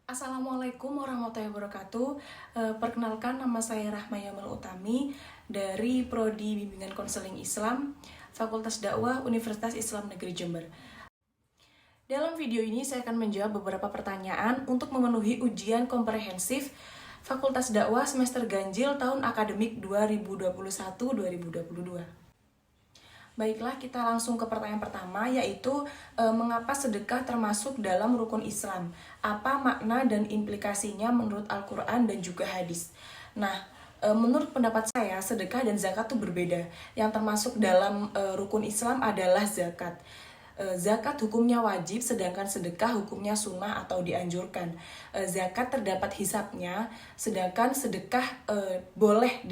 Assalamualaikum warahmatullahi wabarakatuh. Perkenalkan, nama saya Rahma Yamal Utami dari Prodi Bimbingan Konseling Islam, Fakultas Dakwah Universitas Islam Negeri Jember. Dalam video ini saya akan menjawab beberapa pertanyaan untuk memenuhi ujian komprehensif Fakultas Dakwah semester ganjil tahun akademik 2021-2022. Baiklah, kita langsung ke pertanyaan pertama, yaitu mengapa sedekah termasuk dalam rukun Islam? Apa makna dan implikasinya menurut Al-Quran dan juga hadis? Nah, menurut pendapat saya, sedekah dan zakat itu berbeda. Yang termasuk dalam rukun Islam adalah zakat. Zakat hukumnya wajib, sedangkan sedekah hukumnya sunnah atau dianjurkan. Zakat terdapat hisabnya, sedangkan sedekah boleh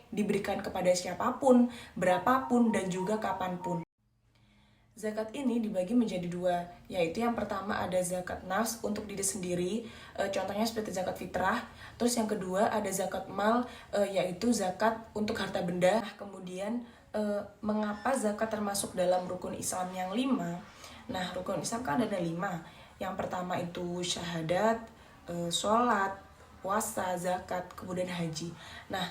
diberikan kepada siapapun, berapapun, dan juga kapanpun. Zakat ini dibagi menjadi dua, yaitu yang pertama ada zakat nafs untuk diri sendiri, contohnya seperti zakat fitrah. Terus yang kedua ada zakat mal, yaitu zakat untuk harta benda. Kemudian mengapa zakat termasuk dalam rukun Islam yang 5? Nah, rukun Islam kan ada 5. Yang pertama itu syahadat, sholat, puasa, zakat, kemudian haji. Nah,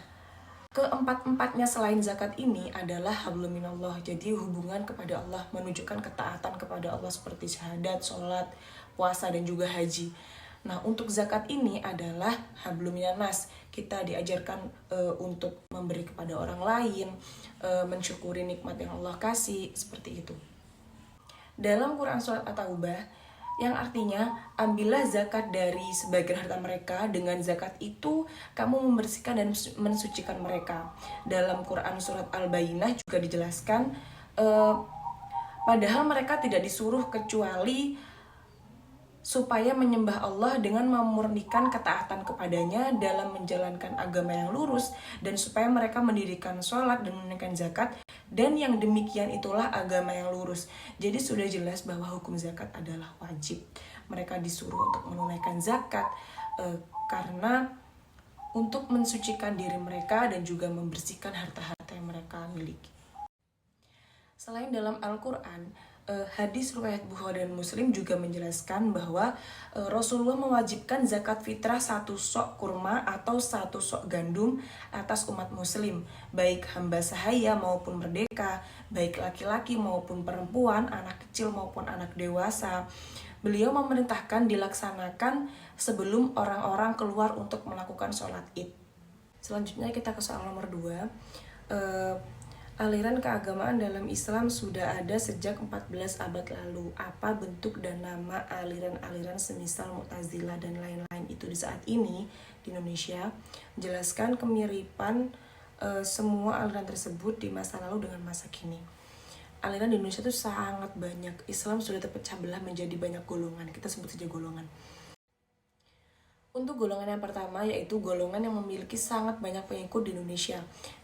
keempat-empatnya selain zakat ini adalah hablum minallah. Jadi hubungan kepada Allah, menunjukkan ketaatan kepada Allah seperti syahadat, sholat, puasa, dan juga haji. Nah, untuk zakat ini adalah hablum minanas. Kita diajarkan untuk memberi kepada orang lain, mensyukuri nikmat yang Allah kasih, seperti itu. Dalam Quran Surat At-Taubah, yang artinya, ambillah zakat dari sebagian harta mereka, dengan zakat itu kamu membersihkan dan mensucikan mereka. Dalam Quran Surat Al-Bayyinah juga dijelaskan, padahal mereka tidak disuruh kecuali supaya menyembah Allah dengan memurnikan ketaatan kepadanya dalam menjalankan agama yang lurus, dan supaya mereka mendirikan sholat dan menunaikan zakat, dan yang demikian itulah agama yang lurus. Jadi sudah jelas bahwa hukum zakat adalah wajib. Mereka disuruh untuk menunaikan zakat karena untuk mensucikan diri mereka dan juga membersihkan harta-harta yang mereka miliki. Selain dalam Al-Quran, hadis riwayat Bukhari dan Muslim juga menjelaskan bahwa Rasulullah mewajibkan zakat fitrah 1 sok kurma atau 1 sok gandum atas umat muslim, baik hamba sahaya maupun merdeka, baik laki-laki maupun perempuan, anak kecil maupun anak dewasa. Beliau memerintahkan dilaksanakan sebelum orang-orang keluar untuk melakukan sholat id. Selanjutnya kita ke soal nomor 2. Aliran keagamaan dalam Islam sudah ada sejak 14 abad lalu. Apa bentuk dan nama aliran-aliran semisal Mu'tazilah dan lain-lain itu di saat ini di Indonesia? Menjelaskan kemiripan semua aliran tersebut di masa lalu dengan masa kini. Aliran di Indonesia itu sangat banyak. Islam sudah terpecah belah menjadi banyak golongan. Kita sebut saja golongan. Untuk golongan yang pertama, yaitu golongan yang memiliki sangat banyak pengikut di Indonesia,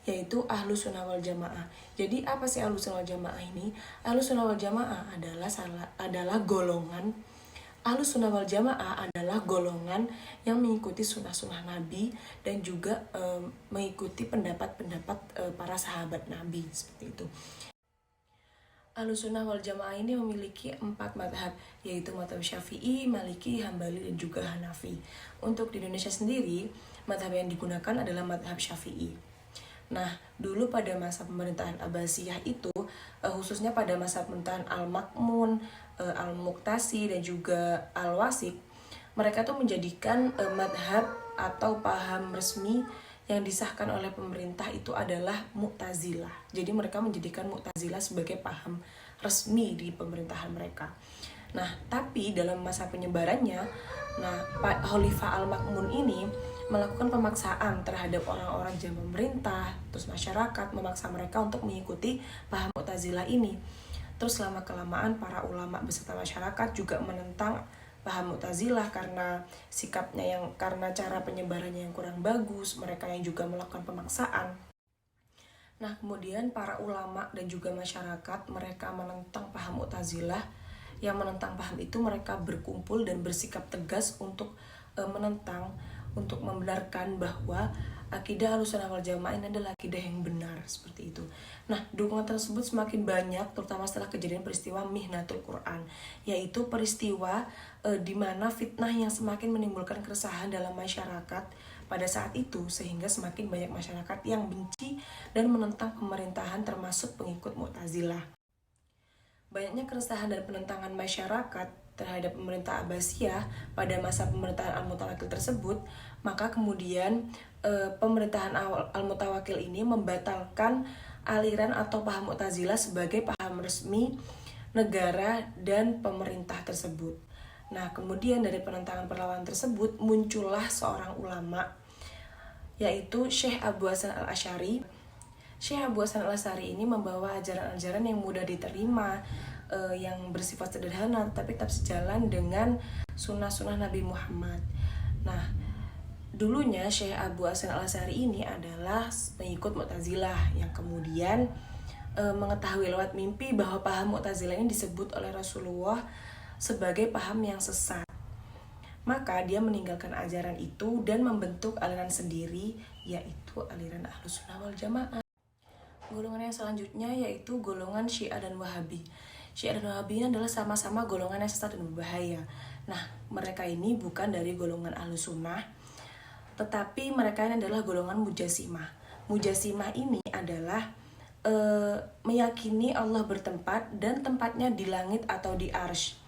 yaitu Ahlus Sunnah wal Jamaah. Jadi apa sih Ahlus Sunnah wal Jamaah ini? Ahlus Sunnah wal Jamaah adalah golongan Ahlus Sunnah wal Jamaah adalah golongan yang mengikuti sunnah-sunnah Nabi dan juga mengikuti pendapat-pendapat para sahabat Nabi, seperti itu. Ahlus Sunnah wal Jamaah ini memiliki 4 madhab, yaitu madhab Syafi'i, Maliki, Hambali, dan juga Hanafi. Untuk di Indonesia sendiri, madhab yang digunakan adalah madhab Syafi'i. Nah, dulu pada masa pemerintahan Abbasiyah itu, khususnya pada masa pemerintahan Al-Ma'mun, Al-Muqtasi, dan juga Al-Wasik, mereka tuh menjadikan madhab atau paham resmi yang disahkan oleh pemerintah itu adalah Mu'tazilah. Jadi mereka menjadikan Mu'tazilah sebagai paham resmi di pemerintahan mereka. Nah, tapi dalam masa penyebarannya, Khalifah Al-Ma'mun ini melakukan pemaksaan terhadap orang-orang jam pemerintah, terus masyarakat, memaksa mereka untuk mengikuti paham Mu'tazilah ini. Terus lama-kelamaan para ulama beserta masyarakat juga menentang paham Mu'tazilah karena sikapnya karena cara penyebarannya yang kurang bagus, mereka yang juga melakukan pemaksaan. Nah, kemudian para ulama dan juga masyarakat mereka menentang paham Mu'tazilah. Yang menentang paham itu mereka berkumpul dan bersikap tegas untuk menentang, untuk membenarkan bahwa akidah Ahlussunnah wal Jamaah ini adalah akidah yang benar, seperti itu. Nah, dukungan tersebut semakin banyak terutama setelah kejadian peristiwa Mihnatul Quran, yaitu peristiwa di mana fitnah yang semakin menimbulkan keresahan dalam masyarakat pada saat itu, sehingga semakin banyak masyarakat yang benci dan menentang pemerintahan termasuk pengikut Mu'tazilah. Banyaknya keresahan dan penentangan masyarakat terhadap pemerintah Abbasiyah pada masa pemerintahan Al-Mutawakil tersebut, maka kemudian pemerintahan Al-Mutawakil ini membatalkan aliran atau paham Mu'tazilah sebagai paham resmi negara dan pemerintah tersebut. Nah, kemudian dari penentangan perlawanan tersebut muncullah seorang ulama, yaitu Syekh Abu Hasan Al-Asy'ari. Syekh Abu Hasan Al-Asy'ari ini membawa ajaran-ajaran yang mudah diterima, yang bersifat sederhana tapi tetap sejalan dengan sunnah-sunnah Nabi Muhammad. Nah, dulunya Syekh Abu Hasan Al-Asy'ari ini adalah pengikut Mu'tazilah yang kemudian mengetahui lewat mimpi bahwa paham Mu'tazilah ini disebut oleh Rasulullah sebagai paham yang sesat. Maka dia meninggalkan ajaran itu dan membentuk aliran sendiri, yaitu aliran Ahlussunnah wal Jamaah. Golongan yang selanjutnya yaitu golongan Syiah dan Wahabi. Syiah dan Wahabi ini adalah sama-sama golongan yang sesat dan berbahaya. Nah, mereka ini bukan dari golongan Ahlussunnah, tetapi mereka ini adalah golongan Mujasimah. Mujasimah ini adalah meyakini Allah bertempat dan tempatnya di langit atau di arsy.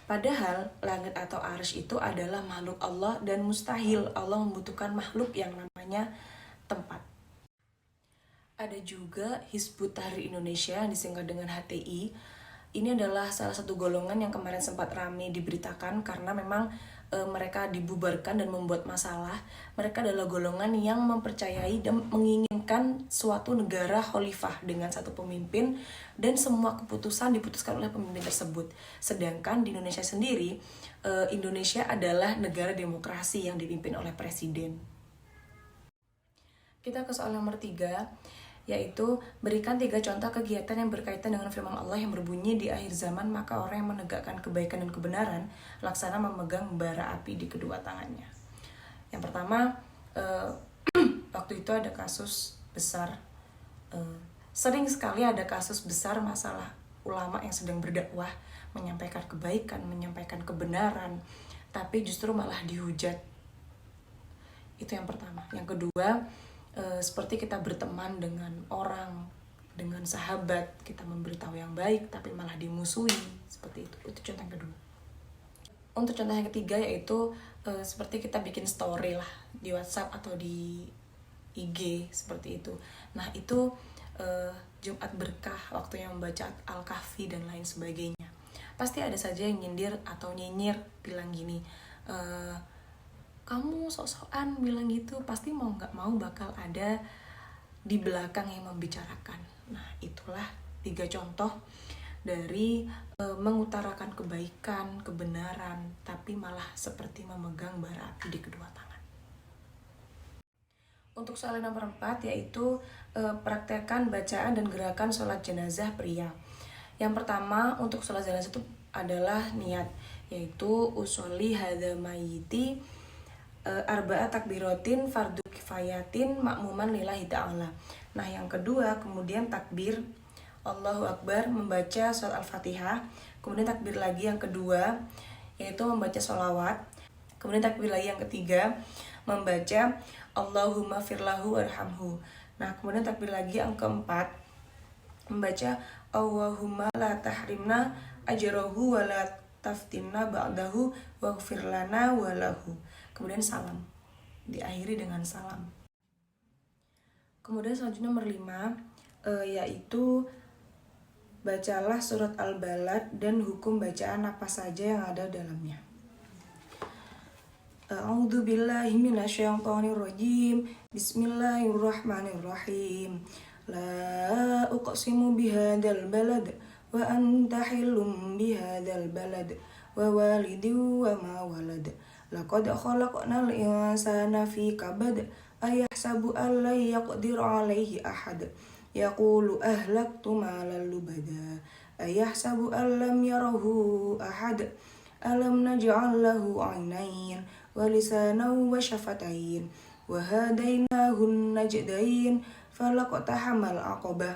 Padahal langit atau arsy itu adalah makhluk Allah dan mustahil Allah membutuhkan makhluk yang namanya tempat. Ada juga Hizbut Tahrir Indonesia yang disingkat dengan HTI. Ini adalah salah satu golongan yang kemarin sempat ramai diberitakan karena memang mereka dibubarkan dan membuat masalah. Mereka adalah golongan yang mempercayai dan menginginkan suatu negara khalifah dengan satu pemimpin dan semua keputusan diputuskan oleh pemimpin tersebut. Sedangkan di Indonesia sendiri, Indonesia adalah negara demokrasi yang dipimpin oleh presiden. Kita ke soal nomor 3, yaitu berikan 3 contoh kegiatan yang berkaitan dengan firman Allah yang berbunyi di akhir zaman maka orang yang menegakkan kebaikan dan kebenaran laksana memegang bara api di kedua tangannya. Yang pertama, waktu itu ada kasus besar, sering sekali ada kasus besar masalah ulama yang sedang berdakwah, menyampaikan kebaikan, menyampaikan kebenaran, tapi justru malah dihujat. Itu yang pertama. Yang kedua, seperti kita berteman dengan orang, dengan sahabat, kita memberitahu yang baik tapi malah dimusuhi, seperti itu. Itu contoh yang kedua. Untuk contoh yang ketiga yaitu seperti kita bikin story lah di WhatsApp atau di IG, seperti itu. Nah, itu Jumat berkah, waktunya membaca Al-Kahfi dan lain sebagainya. Pasti ada saja yang nyindir atau nyinyir bilang gini, kamu sok-sokan bilang gitu, pasti mau gak mau bakal ada di belakang yang membicarakan. Nah, itulah 3 contoh dari mengutarakan kebaikan, kebenaran, tapi malah seperti memegang bara api di kedua tangan. Untuk soal nomor 4 yaitu praktekkan bacaan dan gerakan sholat jenazah pria. Yang pertama, untuk sholat jenazah itu adalah niat, yaitu usolli hadza mayyiti arba'a takbiratin fardu kifayatin makmuman lillahi ta'ala. Nah, yang kedua kemudian takbir Allahu Akbar, membaca surat Al-Fatihah. Kemudian takbir lagi yang kedua yaitu membaca sholawat. Kemudian takbir lagi yang ketiga membaca Allahumma firlahu warhamhu. Nah, kemudian takbir lagi yang keempat membaca Allahumma la tahrimna ajrahu wa la taftinna ba'dahu waghfir lana walahu. Kemudian salam, diakhiri dengan salam. Kemudian selanjutnya nomor 5 yaitu bacalah surat Al-Balad dan hukum bacaan apa saja yang ada dalamnya. A'udzu billahi minasyaitonir rajim. Bismillahirrahmanirrahim. La uqsimu bihadzal balad wa anta hillum bihadzal balad wa walidin wa ma walad. Laqad khalaqnal insana fi kabad ayahsabu an la yaqdir alaihi ahad yaqulu ahlaktu malan lubada ayahsabu an lam yarahu ahad alam naj'al lahu 'ainayn wa lisanan wa syafatain وهديناه النجدين فلقتحم العقبة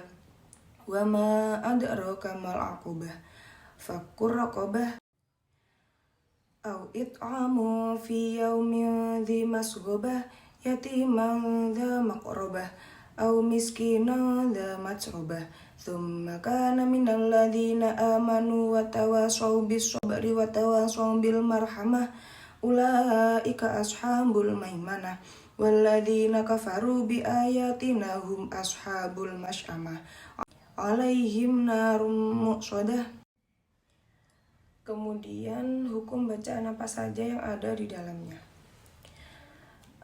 وما أدراك ما العقبة فك رقبة أو إطعام في يوم ذي مسغبة يتيما ذا مقربة أو مسكينا ذا متربة ثم كان من الذين آمنوا وتواصوا بالصبر وتواصوا بالمرحمة أولئك أصحاب الميمنة والذين كفروا بآياتنا هم أصحاب المشأمة عليهم نار مؤصدة. Kemudian hukum bacaan apa saja yang ada di dalamnya.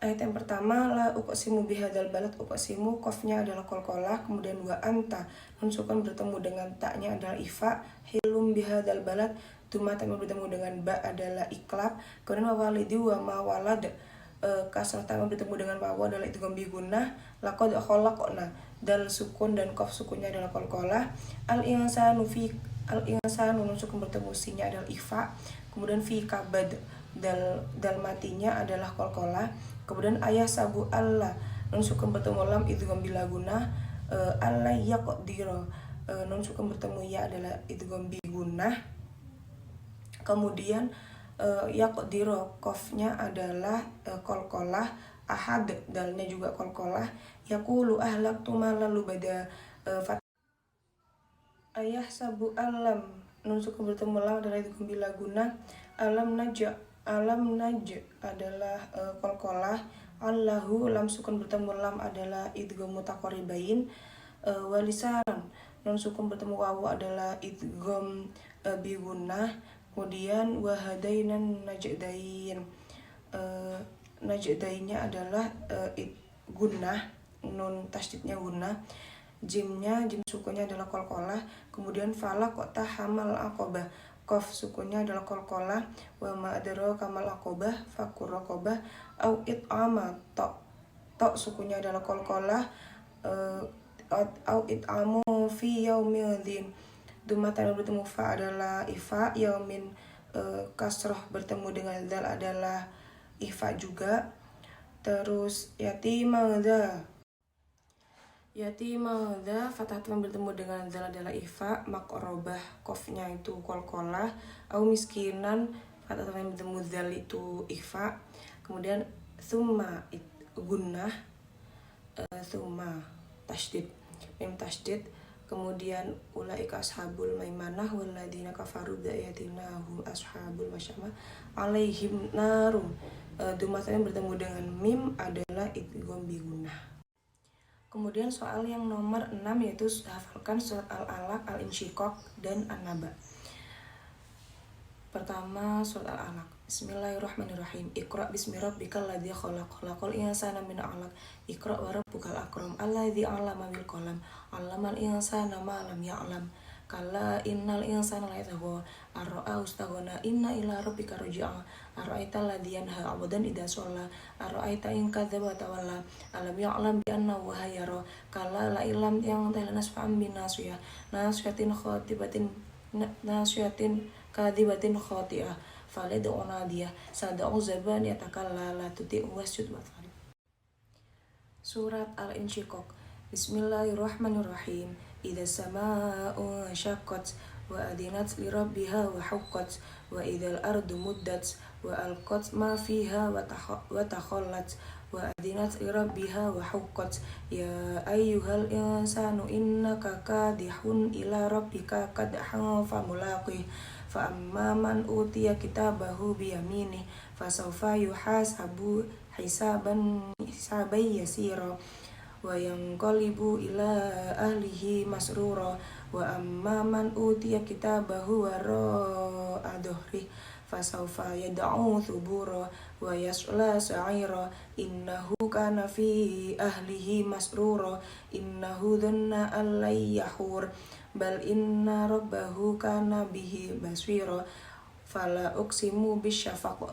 Ayat yang pertama, la uqsimu bihadzal balad, uqsimu qafnya adalah qalqalah, kemudian wa anta nun sukun bertemu dengan taknya adalah ifa, hilum bihadzal balad, duma tamim bertemu dengan ba adalah iklab, kemudian wa walidi wa ma walad, kasrah tamim bertemu dengan wawu adalah idgham bi gunnah, laqad khalaqna, dal sukun dan qaf sukunnya adalah qalqalah, al insanu nun sukun bertemu sinya adalah ifa, kemudian fi kabad, dal matinya adalah qalqalah, kemudian ayah sabu Allah nun sukun bertemu lam idgham bila gunnah, Allah yaqdira, nun sukun bertemu ya adalah idgham bi gunnah, kemudian yaqdira qafnya adalah qalqalah, ahad dalnya juga qalqalah, yaqulu ahlaktu malan lubada, ayah sabu alam nun sukun bertemu lam adalah idgham bila gunnah, alam naj adalah qalqalah, allahu lam sukun bertemu lam adalah idgham mutaqaribain, walisan nun sukun bertemu wawu adalah idgham bi gunnah, kemudian wahadainan najdain, najdainnya adalah gunnah, nun tasydidnya gunnah, jim sukunnya adalah qalqalah, kemudian falaqtahamal aqabah, qaf sukunnya adalah qalqalah, wa ma adraka mal aqabah fakur raqabah au it'ama, ta sukunnya adalah qalqalah, au it'amu fi yaumin dzin, duma tanwin bertemu fa adalah ifa, yaumin kasroh bertemu dengan dzal adalah ifa juga, terus yatimah fathah bertemu dengan dzal adalah ifa, maqrobah qafnya itu qalqalah, au miskinan fathah bertemu dzal itu ifa, kemudian thumma gunnah, thumma tasydid, mim tasydid, kemudian ulaika ashabul maimanah walladzina kafaru bi ayatina hum ashabul masyamah alaihim narum, dumatnya bertemu dengan mim adalah idgham bi gunnah. Kemudian soal yang nomor 6 yaitu hafalkan surat Al-Alaq, Al-Insyiqaq, dan An-Naba. Pertama surat Al-Alaq. Bismillahirrahmanirrahim. Iqra bismi rabbikal ladzi khalaq, khalaqal insana min 'alaq. Iqra wa rabbukal akram, alladzi 'allama bil qalam, 'allamal insana ma lam ya'lam. Kalla innal insana la yatgha ar-ra'ahu istaghna inna ila rabbika ruj'a ara'aita alladhi yanha 'abdan idza shalla ara'aita in kadzdzaba wa tawalla alam ya'lam bi anna wa yara kalla la illam yantahi nasfa'an bin nasiyah nasyatin kadzibatin khati'ah falad'u nadiyah sad'u zaban yatakalla la tuti'u wasjud wa tari. Surat Al-Insyiqaq. Bismillahirrahmanirrahim. Idza samaa'u syaqqat wa adinat li rabbiha wa huqqat wa idzal ardu muddat wa alqat ma fiha wa takhallat wa adinat li rabbiha wa huqqat ya ayyuhal insanu innaka kadihun ila rabbika kadhan famulaqih fa amma man utiya kitabahu bi yaminih fasawfa yuhasabu hisaban yasira wa yanqalibu ila ahlihi masrura wa amma man utiya kitabahu wara'a dhuhri fasawfa yad'u thubura wa yasla sa'ira innahu kana fi ahlihi masrura innahu dhanna an la yahur bal inna rabbahu kana bihi basira fala uqsimu bisyafaq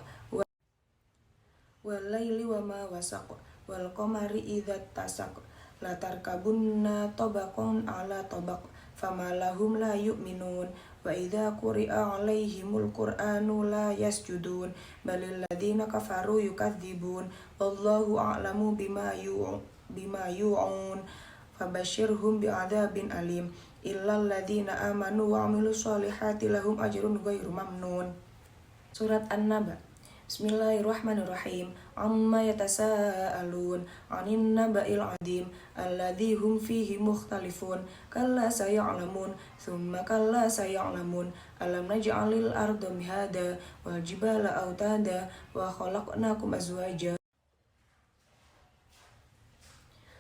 wal laili wa ma wasaq wal qamari idza tasaq la tarkabunna tabaqan ala tabaq fama lahum la yu'minun وإذا قرئ عليهم القرآن لا يسجدون بل الذين كفروا يكذبون والله أعلم بما يوعون فبشرهم بعذاب أليم إلا الذين آمنوا وعملوا الصالحات لهم أجر غير ممنون. Surat An-Naba. Bismillahirrahmanirrahim. Amma yatasaalun 'anin naba'il 'adzim alladzi hum fihi mukhtalifun kalla saya'lamun tsumma kalla saya'lamun alam naj'alil arda mihada wal jibala autada wa khalaqnakum azwaja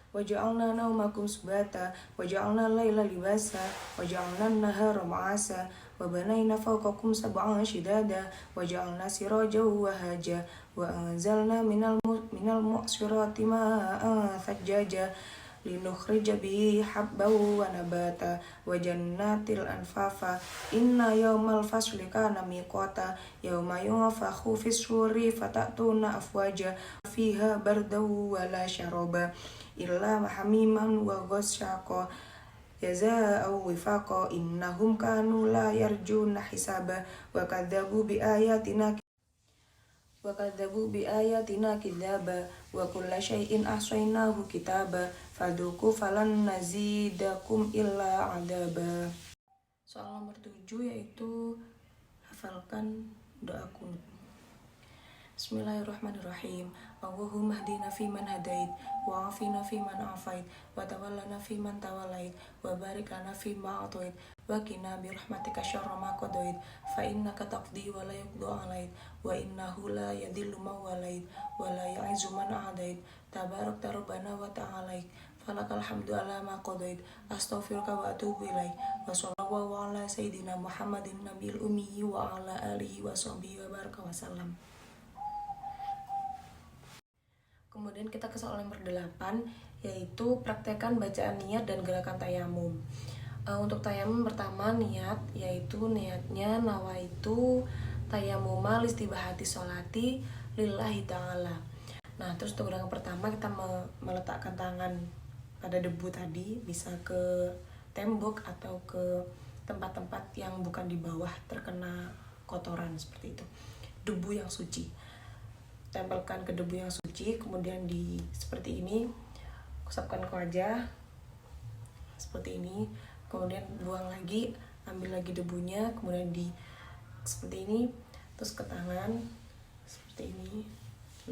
وجعلنا نومكم سباتا وجعلنا الليل لباسا وجعلنا النهار معاشا وبنينا فوقكم سبعا شدادا وجعلنا سراجا وهاجا وأنزلنا من المعصرات ماء ثجاجا لنخرج به حبا ونباتا وجنات الأنفافا إن يوم الفصل كان ميقاتا يوم ينفخ في الصور فتأتون أفواجا فيها بردا ولا شرابا إلا حميما وغساقا جزاء وفاقا إنهم كانوا لا يرجون حسابا وكذبوا بآياتنا كذابا وكل شيء أحصيناه كتابا فذوقوا فلن نزيدكم إلا عذابا. Soal nomor 7 yaitu hafalkan doa kunut. Bismillahirrahmanirrahim. Allahumma hdina fiman hadait, wa afina fiman afait, wa tawallana fiman tawallait, wa barik lana fima atait, wa qina bi rahmatika syarra ma qadait, fa innaka taqdi wa la yuqda alait, wa innahu la yadhillu man walait, wa la yu'izzu man adait, tabarakta rabbana wa ta'alait, falakal hamdu ala ma qadait, astaghfiruka wa atubu ilaik, wa sallallahu ala sayyidina Muhammadin nabiyil ummi wa ala alihi wa sahbihi wa baraka wa sallam. Kemudian kita ke soal nomor 8, yaitu praktekkan bacaan niat dan gerakan tayamum. Untuk tayamum pertama niat, yaitu niatnya nawaitu tayamuma listibahati sholati lillahi ta'ala. Nah, terus untuk gerakan pertama kita meletakkan tangan pada debu tadi, bisa ke tembok atau ke tempat-tempat yang bukan di bawah terkena kotoran seperti itu. Debu yang suci. Tempelkan ke debu yang suci, kemudian seperti ini, usapkan ke wajah seperti ini, kemudian buang lagi, ambil lagi debunya, kemudian seperti ini, terus ke tangan seperti ini.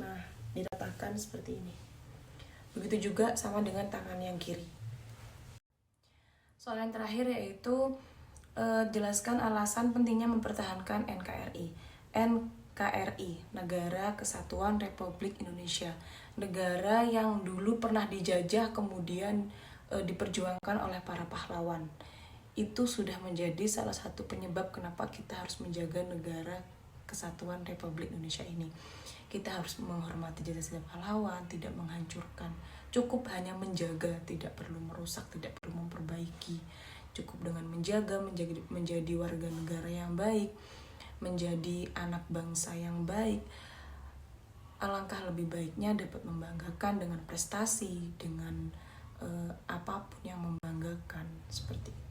Nah, diratakan seperti ini. Begitu juga sama dengan tangan yang kiri. Soal yang terakhir yaitu jelaskan alasan pentingnya mempertahankan NKRI. NKRI, Negara Kesatuan Republik Indonesia, negara yang dulu pernah dijajah kemudian diperjuangkan oleh para pahlawan. Itu sudah menjadi salah satu penyebab kenapa kita harus menjaga negara Kesatuan Republik Indonesia ini. Kita harus menghormati jasa-jasa pahlawan, tidak menghancurkan. Cukup hanya menjaga, tidak perlu merusak, tidak perlu memperbaiki. Cukup dengan menjaga, menjadi warga negara yang baik, menjadi anak bangsa yang baik. Alangkah lebih baiknya dapat membanggakan dengan prestasi, dengan apapun yang membanggakan seperti itu.